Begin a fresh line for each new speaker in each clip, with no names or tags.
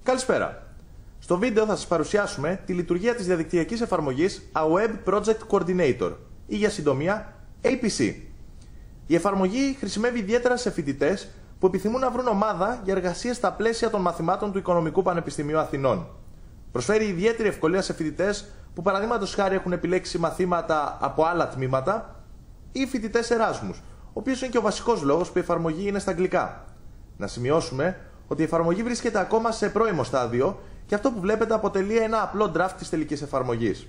Καλησπέρα. Στο βίντεο θα σας παρουσιάσουμε τη λειτουργία της διαδικτυακής εφαρμογής AWeb Project Coordinator ή για συντομία APC. Η εφαρμογή χρησιμεύει ιδιαίτερα σε φοιτητές που επιθυμούν να βρουν ομάδα για εργασίες στα πλαίσια των μαθημάτων του Οικονομικού Πανεπιστημίου Αθηνών. Προσφέρει ιδιαίτερη ευκολία σε φοιτητές που παραδείγματος χάρη έχουν επιλέξει μαθήματα από άλλα τμήματα ή φοιτητές Εράσμους, ο οποίος είναι και ο βασικός λόγος που η εφαρμογή είναι στα αγγλικά. Να σημειώσουμε ότι η εφαρμογή βρίσκεται ακόμα σε πρώιμο στάδιο και αυτό που βλέπετε αποτελεί ένα απλό draft της τελικής εφαρμογής.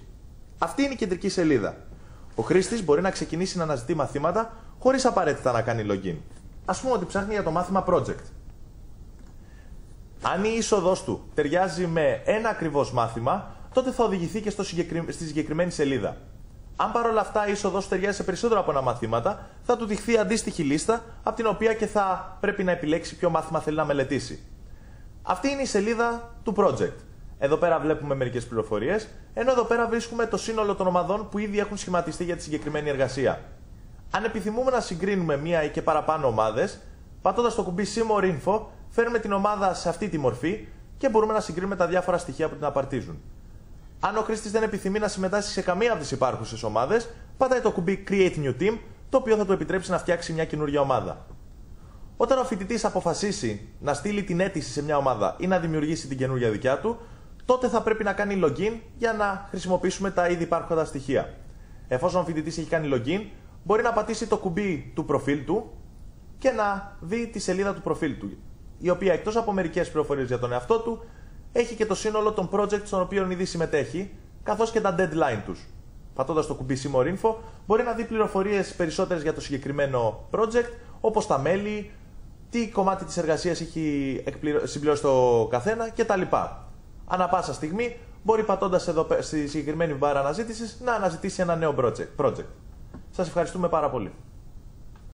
Αυτή είναι η κεντρική σελίδα. Ο χρήστης μπορεί να ξεκινήσει να αναζητεί μαθήματα χωρίς απαραίτητα να κάνει login. Ας πούμε ότι ψάχνει για το μάθημα project. Αν η είσοδος του ταιριάζει με ένα ακριβώς μάθημα, τότε θα οδηγηθεί και στη συγκεκριμένη σελίδα. Αν παρόλα αυτά η είσοδος ταιριάζει σε περισσότερα από ένα μαθήματα, θα του δειχθεί αντίστοιχη λίστα, από την οποία και θα πρέπει να επιλέξει ποιο μάθημα θέλει να μελετήσει. Αυτή είναι η σελίδα του project. Εδώ πέρα βλέπουμε μερικές πληροφορίες, ενώ εδώ πέρα βρίσκουμε το σύνολο των ομάδων που ήδη έχουν σχηματιστεί για τη συγκεκριμένη εργασία. Αν επιθυμούμε να συγκρίνουμε μία ή και παραπάνω ομάδες, πατώντας το κουμπί See More Info, φέρνουμε την ομάδα σε αυτή τη μορφή και μπορούμε να συγκρίνουμε τα διάφορα στοιχεία που την απαρτίζουν. Αν ο χρήστης δεν επιθυμεί να συμμετάσχει σε καμία από τις υπάρχουσες ομάδες, πατάει το κουμπί Create New Team, το οποίο θα του επιτρέψει να φτιάξει μια καινούργια ομάδα. Όταν ο φοιτητής αποφασίσει να στείλει την αίτηση σε μια ομάδα ή να δημιουργήσει την καινούργια δικιά του, τότε θα πρέπει να κάνει login για να χρησιμοποιήσουμε τα ήδη υπάρχοντα στοιχεία. Εφόσον ο φοιτητής έχει κάνει login, μπορεί να πατήσει το κουμπί του προφίλ του και να δει τη σελίδα του προφίλ του, η οποία εκτός από μερικές πληροφορίες για τον εαυτό του, έχει και το σύνολο των projects στον οποίο ήδη συμμετέχει, καθώς και τα deadline τους. Πατώντας το κουμπί See More Info, μπορεί να δει πληροφορίες περισσότερες για το συγκεκριμένο project, όπως τα μέλη, τι κομμάτι της εργασίας έχει συμπληρώσει το καθένα κτλ. Ανά πάσα στιγμή, μπορεί πατώντας εδώ στη συγκεκριμένη μπάρα αναζήτησης να αναζητήσει ένα νέο project. Σας ευχαριστούμε πάρα πολύ.